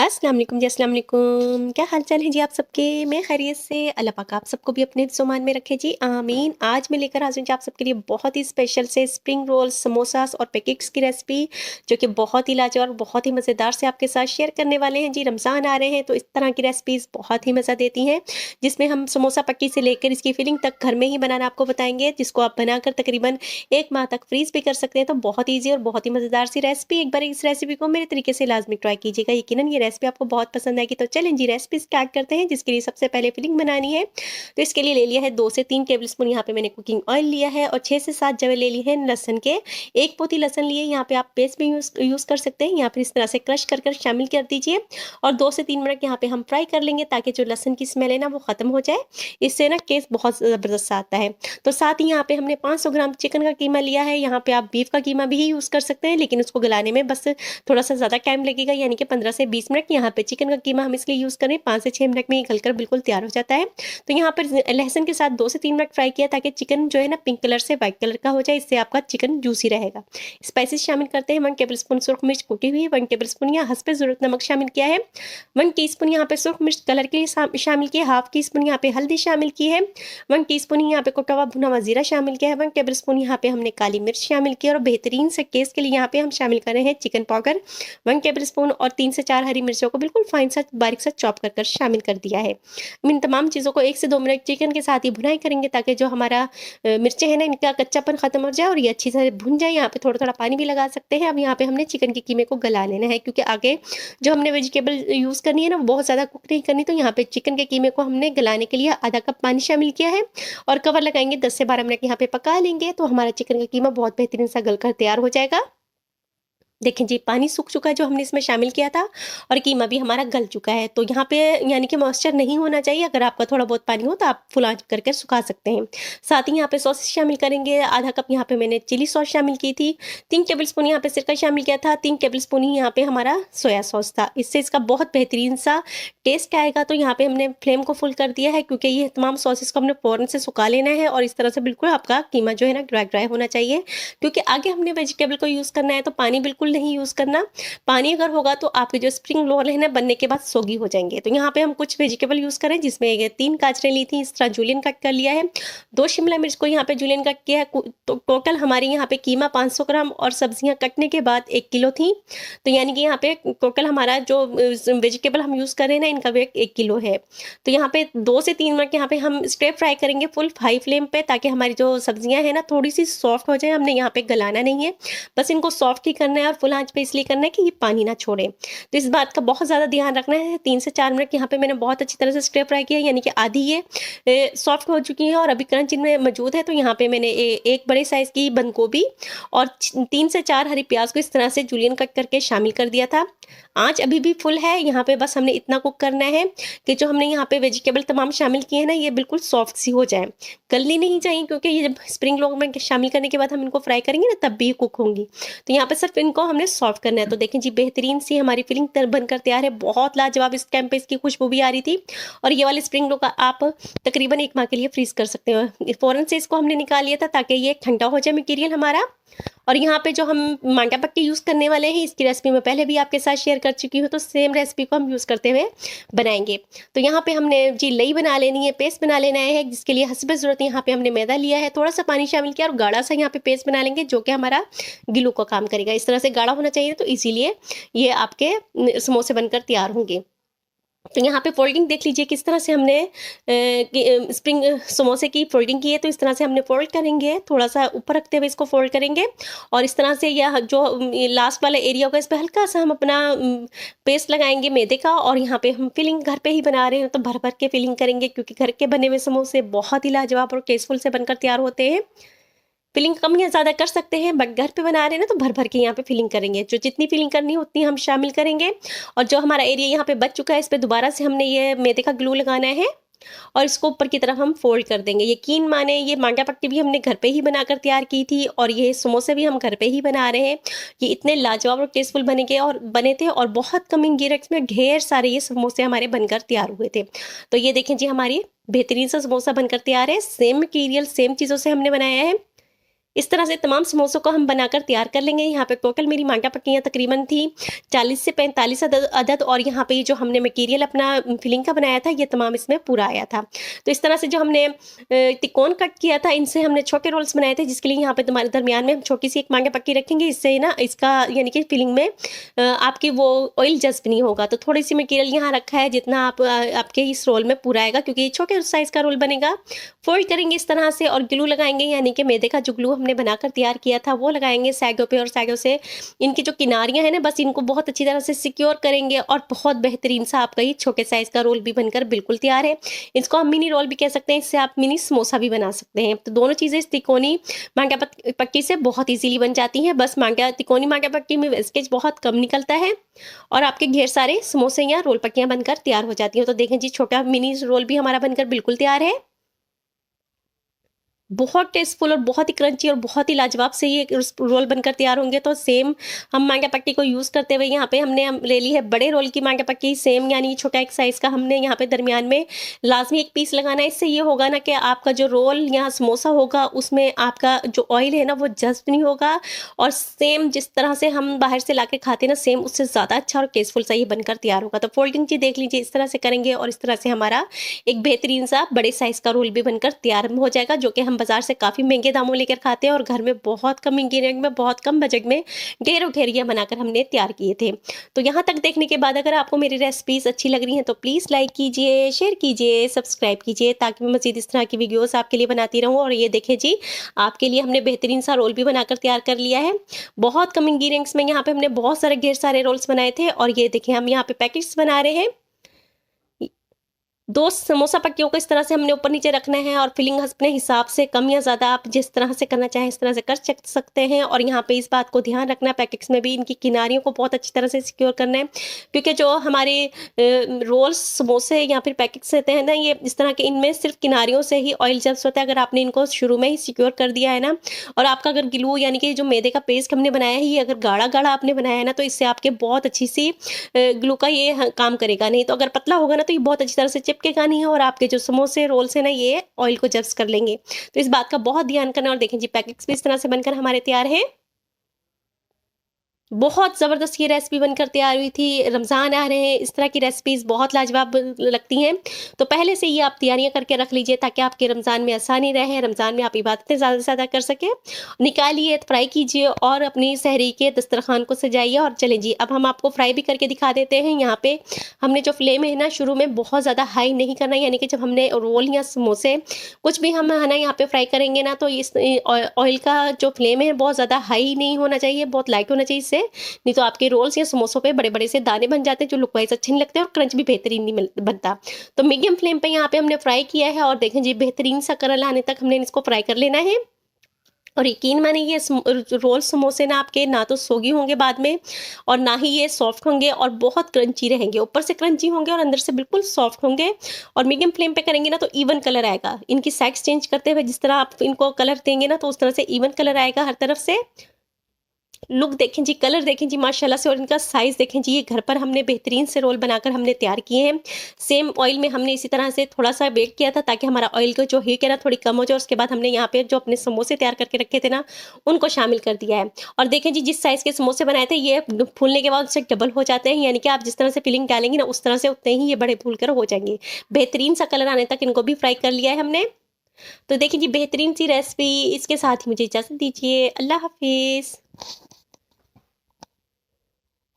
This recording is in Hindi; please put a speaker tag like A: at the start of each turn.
A: अस्सलाम वालेकुम जी, अस्सलाम वालेकुम। क्या हाल चाल है जी आप सबके? मैं खैरियत से। अल्लाह पाक आप सबको भी अपने ज़ुबान में रखे जी, आमीन। आज मैं लेकर हाज़िर हूँ जी आप सबके लिए बहुत ही स्पेशल से स्प्रिंग रोल्स, समोसास और पैकेट्स की रेसिपी, जो कि बहुत ही लाजवाब और बहुत ही मज़ेदार से आपके साथ शेयर करने वाले हैं जी। रमज़ान आ रहे हैं तो इस तरह की रेसिपीज़ बहुत ही मज़ा देती हैं, जिसमें हम समोसा पक्की से लेकर इसकी फिलिंग तक घर में ही बनाना आपको बताएँगे, जिसको आप बनाकर तकरीबन 1 माह तक फ्रीज़ भी कर सकते हैं। तो बहुत ईज़ी और बहुत ही मज़ेदार सी रेसिपी। एक बार इस रेसिपी को मेरे तरीके से लाज़मी ट्राई कीजिएगा, यकीनन ये रेसिपी आपको बहुत पसंद आएगी। तो चलें जी रेसिपी स्टार्ट करते हैं, जिसके लिए सबसे पहले फिलिंग बनानी है। तो इसके लिए ले लिया है 2 से 3 टेबलस्पून यहाँ पे मैंने कुकिंग ऑयल लिया है और 6 से 7 जवे ले ली है लहसुन के। 1 पोथी लहसुन लिए, यहाँ पे आप पेस्ट भी यूज़ कर सकते हैं, या फिर इस तरह से क्रश कर शामिल कर दीजिए। और 2 से 3 मिनट यहाँ पे हम फ्राई कर लेंगे, ताकि जो लहसुन की स्मेल है ना वो ख़त्म हो जाए। इससे ना टेस्ट बहुत ज़बरदस्त आता है। तो साथ ही यहाँ पे हमने 500 ग्राम चिकन का कीमा लिया है। यहाँ पे आप बीफ का कीमा भी यूज़ कर सकते हैं, लेकिन उसको गलाने में बस थोड़ा-सा ज़्यादा टाइम लगेगा, यानी कि 15 से 20 मिनट। यहाँ पे चिकन का कीमा हम इसलिए यूज़ करें, 5 से 6 मिनट में ये गलकर बिल्कुल तैयार हो जाता है। तो यहाँ पर लहसुन के साथ 2 से 3 मिनट फ्राई किया, ताकि चिकन जो है ना पिंक कलर से व्हाइट कलर का हो जाए, इससे आपका चिकन जूसी रहेगा। स्पाइसेस शामिल करते हैं। 1 टेबलस्पून सुरख मिर्च कुटी हुई, 1 टेबलस्पून या हस्ब ज़रूरत नमक शामिल किया है। 1 टीस्पून यहाँ पे सुरख मिर्च कलर के लिए शामिल किया, हाफ टी स्पून यहाँ पे हल्दी शामिल की है, 1 टीस्पून ही यहाँ पे कुटा हुआ भुना हुआ जीरा शामिल किया है, 1 टेबलस्पून यहाँ पे हमने काली मिर्च शामिल की, और बेहतरीन से टेस्ट के लिए यहाँ पे हम शामिल कर रहे हैं चिकन पाउडर 1 टेबलस्पून, और 3 से 4 हरी मिर्चों को बिल्कुल फाइन सा बारीक सा चॉप कर शामिल कर दिया है। इन तमाम चीज़ों को 1 से 2 मिनट चिकन के साथ ही भुनाई करेंगे, ताकि जो हमारा मिर्चें हैं ना इनका कच्चापन खत्म हो जाए और ये अच्छी तरह भुन जाए। यहाँ पे थोड़ा-थोड़ा पानी भी लगा सकते हैं। अब यहाँ पे हमने चिकन के कीमे को गला लेना है, क्योंकि आगे जो हमने वेजिटेबल यूज़ करनी है ना वो बहुत ज़्यादा कुक नहीं करनी। तो यहाँ पे चिकन के कीमे को हमने गलाने के लिए आधा कप पानी शामिल किया है, और कवर लगाएँगे 10 से 12 मिनट यहाँ पे पका लेंगे, तो हमारा चिकन का कीमा बहुत बेहतरीन सा गलकर तैयार हो जाएगा। देखें जी, पानी सूख चुका है जो हमने इसमें शामिल किया था, और कीमा भी हमारा गल चुका है। तो यहाँ पे यानी कि मॉइस्चर नहीं होना चाहिए। अगर आपका थोड़ा बहुत पानी हो तो आप फुल आँच करके सुखा सकते हैं। साथ ही यहाँ पे सॉसेस शामिल करेंगे। आधा कप यहाँ पे मैंने चिली सॉस शामिल की थी, 3 टेबलस्पून यहाँ पे सिरका शामिल किया था, 3 टेबलस्पून ही यहाँ पे हमारा सोया सॉस था। इससे इसका बहुत बेहतरीन सा टेस्ट आएगा। तो यहाँ पे हमने फ्लेम को फुल कर दिया है, क्योंकि ये तमाम सॉसेस को हमने फ़ौरन से सुखा लेना है, और इस तरह से बिल्कुल आपका कीमा जो है ना ड्राई ड्राई होना चाहिए, क्योंकि आगे हमने वेजिटेबल को यूज़ करना है। तो पानी बिल्कुल नहीं यूज़ करना। पानी अगर होगा तो आपके जो स्प्रिंग रोल है ना बनने के बाद सोगी हो जाएँगे। तो यहाँ पे हम कुछ वेजिटेबल यूज़ करें, जिसमें ये 3 गाजरें ली थी, इस तरह जूलियन कट कर लिया है। 2 शिमला मिर्च को यहाँ पे जूलियन कट किया है। तो टोटल हमारे यहाँ पे कीमा 500 ग्राम और सब्जियाँ कटने के बाद 1 किलो थी। तो यानी कि यहाँ पे टोटल हमारा जो वेजिटेबल हम यूज़ कर रहे हैं ना इनका वेट 1 किलो है। तो यहाँ पे 2 से 3 मिनट यहाँ पे हम स्टीर फ्राई करेंगे फुल हाई फ्लेम पे, ताकि हमारी जो सब्जियाँ हैं ना थोड़ी-सी सॉफ्ट हो जाए। हमने यहाँ पे गलाना नहीं है, बस इनको सॉफ्ट ही करना है, और फुल आँच पे इसलिए करना है कि ये पानी ना छोड़े। तो इस बात का बहुत ज़्यादा ध्यान रखना है। 3 से 4 मिनट यहाँ पे मैंने बहुत अच्छी तरह से स्टीर फ्राई किया है, यानी कि आधी ये सॉफ्ट हो चुकी है और अभी क्रंच इनमें मौजूद है। तो यहाँ पे मैंने एक बड़े साइज़ की बंद गोभी और 3 से 4 हरी प्याज़ को इस तरह से जूलियन कट करके शामिल कर दिया था। आँच अभी भी फुल है। यहाँ पे बस हमने इतना कुक करना है कि जो हमने यहाँ पे वेजिटेबल तमाम शामिल किए हैं ना ये बिल्कुल सॉफ्ट सी हो जाए। गलनी नहीं चाहिए, क्योंकि ये जब स्प्रिंग रोल में शामिल करने के बाद हम इनको फ्राई करेंगे ना तब भी ये कुक होंगी। तो यहाँ पे सिर्फ इनको हमने सॉफ्ट करना है। तो देखें जी, बेहतरीन सी हमारी फिलिंग बनकर तैयार है। बहुत लाजवाब इस टाइम पे इसकी खुशबू भी आ रही थी, और ये वाले स्प्रिंग रोल का आप तकरीबन 1 माह के लिए फ्रीज कर सकते हो। फ़ौरन से इसको हमने निकाल लिया था, ताकि ये ठंडा हो जाए मटेरियल हमारा। और यहाँ पे जो हम मांडा पट्टी यूज़ करने वाले हैं, इसकी रेसिपी मैं पहले भी आपके साथ शेयर कर चुकी हूँ, तो सेम रेसिपी को हम यूज़ करते हुए बनाएंगे। तो यहाँ पे हमने जी लई बना लेनी है, पेस्ट बना लेना है, जिसके लिए हस्ब ज़रूरत यहाँ पे हमने मैदा लिया है, थोड़ा सा पानी शामिल किया और गाढ़ा सा यहाँ पे पेस्ट बना लेंगे, जो कि हमारा गिलू का काम करेगा। इस तरह से गाढ़ा होना चाहिए, तो इसीलिए ये आपके समोसे बनकर तैयार होंगे। तो यहाँ पे फोल्डिंग देख लीजिए किस तरह से हमने स्प्रिंग समोसे की फोल्डिंग की है। तो इस तरह से हमने फोल्ड करेंगे, थोड़ा सा ऊपर रखते हुए इसको फोल्ड करेंगे, और इस तरह से यह जो लास्ट वाला एरिया होगा इस पर हल्का सा हम अपना पेस्ट लगाएंगे मैदे का। और यहाँ पे हम फिलिंग घर पे ही बना रहे हैं, तो भर भर के फिलिंग करेंगे, क्योंकि घर के बने हुए समोसे बहुत ही लाजवाब और टेस्टफुल से बनकर तैयार होते हैं। फिलिंग कम या ज़्यादा कर सकते हैं, बट घर पे बना रहे हैं ना तो भर भर के यहाँ पे फिलिंग करेंगे। जो जितनी फिलिंग करनी है उतनी हम शामिल करेंगे। और जो हमारा एरिया यहाँ पे बच चुका है, इस पे दोबारा से हमने ये मैदे का ग्लू लगाना है, और इसको ऊपर की तरफ हम फोल्ड कर देंगे। यकीन माने ये मांडा पट्टी भी हमने घर पे ही बनाकर तैयार की थी, और ये समोसे भी हम घर पे ही बना रहे हैं। ये इतने लाजवाब और टेस्टफुल बने थे, और बहुत कम इंग्रेडिएंट्स में ढेर सारे ये समोसे हमारे बनकर तैयार हुए थे। तो ये देखें जी, हमारी बेहतरीन सा समोसा बनकर तैयार है। सेम मटीरियल सेम चीज़ों से हमने बनाया है। इस तरह से तमाम समोसों को हम बनाकर तैयार कर लेंगे। यहाँ पे टोटल मेरी मांडा पट्टियाँ तकरीबन थी 40 से 45 अदद और यहाँ पे जो हमने मटेरियल अपना फिलिंग का बनाया था ये तमाम इसमें पूरा आया था। तो इस तरह से जो हमने तिकोन कट किया था इनसे हमने छोटे रोल्स बनाए थे, जिसके लिए यहाँ पे तुम्हारे दरमियान में हम छोटी सी एक मांडा पट्टी रखेंगे। इससे ना इसका यानी कि फिलिंग में आपकी वो ऑयल जज्ब नहीं होगा। तो थोड़ी सी मटेरियल यहाँ रखा है जितना आपके इस रोल में पूरा आएगा, क्योंकि ये छोटे साइज का रोल बनेगा। फोल्ड करेंगे इस तरह से और ग्लू लगाएंगे, यानी कि मैदे का जो ग्लू हमने बनाकर तैयार किया था वो लगाएंगे साइडों पे, और साइडों से इनकी जो किनारियां हैं ना बस इनको बहुत अच्छी तरह से सिक्योर करेंगे और बहुत बेहतरीन सा आपका ये छोटे साइज का रोल भी बनकर बिल्कुल तैयार है। इसको हम मिनी रोल भी कह सकते हैं, इससे आप मिनी समोसा भी बना सकते हैं। तो दोनों चीजें इस तिकोनी मांडा पट्टी से बहुत इजीली बन जाती हैं। बस तिकोनी मांडा पट्टी में वेस्टेज बहुत कम निकलता है और आपके ढेर सारे समोसे या रोल पट्टियां बनकर तैयार हो जाती हैं। तो देखें जी, छोटा मिनी रोल भी हमारा बनकर बिल्कुल तैयार है। बहुत टेस्टफुल और बहुत ही क्रंची और बहुत ही लाजवाब से ये रोल बनकर तैयार होंगे। तो सेम हम मांडा पट्टी को यूज़ करते हुए यहाँ पे हमने ले ली है बड़े रोल की मांडा पट्टी, सेम यानी छोटा एक साइज़ का हमने यहाँ पे दरमियान में लाजमी एक पीस लगाना है। इससे ये होगा ना कि आपका जो रोल यहाँ समोसा होगा उसमें आपका जो ऑयल है ना वो जज्ब नहीं होगा, और सेम जिस तरह से हम बाहर से ला के खाते हैं ना सेम उससे ज़्यादा अच्छा और टेस्टफुल सा ये बनकर तैयार होगा। तो फोल्डिंग जी देख लीजिए, इस तरह से करेंगे और इस तरह से हमारा एक बेहतरीन सा बड़े साइज़ का रोल भी बनकर तैयार हो जाएगा, जो कि हम बाजार से काफ़ी महंगे दामों लेकर खाते हैं और घर में बहुत कम इंग्रेडिएंट में बहुत कम बजट में ढेरों ढेरियाँ बनाकर हमने तैयार किए थे। तो यहाँ तक देखने के बाद अगर आपको मेरी रेसिपीज़ अच्छी लग रही हैं तो प्लीज़ लाइक कीजिए, शेयर कीजिए, सब्सक्राइब कीजिए, ताकि मैं मज़ीद इस तरह की वीडियोज़ आपके लिए बनाती रहूँ। और ये देखें जी, आपके लिए हमने बेहतरीन सा रोल भी बनाकर तैयार कर लिया है। बहुत कम इंग्रेडिएंट्स में यहाँ पे हमने बहुत सारे ढेर सारे रोल्स बनाए थे, और ये देखें हम यहाँ पे पैकेट्स बना रहे हैं। दो समोसा पट्टियों को इस तरह से हमने ऊपर नीचे रखना है, और फिलिंग अपने हिसाब से कम या ज़्यादा आप जिस तरह से करना चाहें इस तरह से कर सकते हैं। और यहाँ पे इस बात को ध्यान रखना है, पैकेट्स में भी इनकी किनारियों को बहुत अच्छी तरह से सिक्योर करना है, क्योंकि जो हमारे रोल्स समोसे या फिर पैकेट्स रहते हैं ना, ये इस तरह के इनमें सिर्फ किनारियों से ही ऑयल जब्स होता है। अगर आपने इनको शुरू में ही सिक्योर कर दिया है ना, और आपका अगर ग्लू यानी कि जो मैदे का पेस्ट हमने बनाया है ये अगर गाढ़ा गाढ़ा आपने बनाया है ना, तो इससे आपके बहुत अच्छी सी ग्लू का ये काम करेगा। नहीं तो अगर पतला होगा ना तो ये बहुत अच्छी तरह से चिपकेगा नहीं है, और आपके जो समोसे रोल्स है ना ये ऑयल को जब्स कर लेंगे। तो इस बात का बहुत ध्यान करना। और देखें जी, पैकेट्स भी इस तरह से बनकर हमारे तैयार हैं। बहुत ज़बरदस्त ये रेसिपी बनकर तैयार हुई थी। रमज़ान आ रहे हैं, इस तरह की रेसिपीज़ बहुत लाजवाब लगती हैं। तो पहले से ये आप तैयारियां करके रख लीजिए ताकि आपके रमज़ान में आसानी रहे, रमज़ान में आप इबादतें ज़्यादा से ज़्यादा कर सकें। निकालिए, फ्राई कीजिए और अपनी सहरी के दस्तरखान को सजाइए। और चलें जी, अब हम आपको फ्राई भी करके दिखा देते हैं। यहाँ पे हमने जो फ्लेम है ना शुरू में बहुत ज़्यादा हाई नहीं करना, यानी कि जब हमने रोल या समोसे कुछ भी हम है ना यहाँ पे फ्राई करेंगे ना, तो इस ऑयल का जो फ्लेम है बहुत ज़्यादा हाई नहीं होना चाहिए, बहुत लाइट होना चाहिए। इससे नहीं तो आपके रोल्स या समोसों पे बड़े बड़े से दाने बन जाते हैं जो लुक वाइज अच्छे नहीं लगते और क्रंच भी बेहतरीन नहीं बनता। तो मीडियम फ्लेम पे यहाँ पे हमने फ्राई किया है, और देखें जी बेहतरीन सा कलर लाने तक हमने इसको फ्राई कर लेना है। और यकीन माने ये रोल समोसे ना आपके ना तो सोगी होंगे बाद में, और ना ही ये सॉफ्ट होंगे, और बहुत क्रंची रहेंगे, ऊपर से क्रंची होंगे और अंदर से बिल्कुल सॉफ्ट होंगे। और मीडियम फ्लेम पे करेंगे ना तो इवन कलर आएगा। इनकी साइड्स चेंज करते हुए जिस तरह आप इनको कलर देंगे ना तो उस तरह से इवन कलर आएगा हर तरफ से। लुक देखें जी, कलर देखें जी माशाल्लाह से, और इनका साइज़ देखें जी। ये घर पर हमने बेहतरीन से रोल बनाकर हमने तैयार किए हैं। सेम ऑयल में हमने इसी तरह से थोड़ा सा बेक किया था ताकि हमारा ऑयल का जो हीट है ना थोड़ी कम हो जाए। उसके बाद हमने यहाँ पे जो अपने समोसे तैयार करके रखे थे ना उनको शामिल कर दिया है। और देखें जी, जिस साइज़ के समोसे बनाए थे ये फूलने के बाद उससे डबल हो जाते हैं, यानी कि आप जिस तरह से फिलिंग डालेंगे ना उस तरह से उतने ही ये बड़े फूल कर हो जाएंगे। बेहतरीन सा कलर आने तक इनको भी फ्राई कर लिया है हमने। तो देखिए जी, बेहतरीन सी रेसिपी। इसके साथ ही मुझे इजाज़त दीजिए। अल्लाह हाफिज़।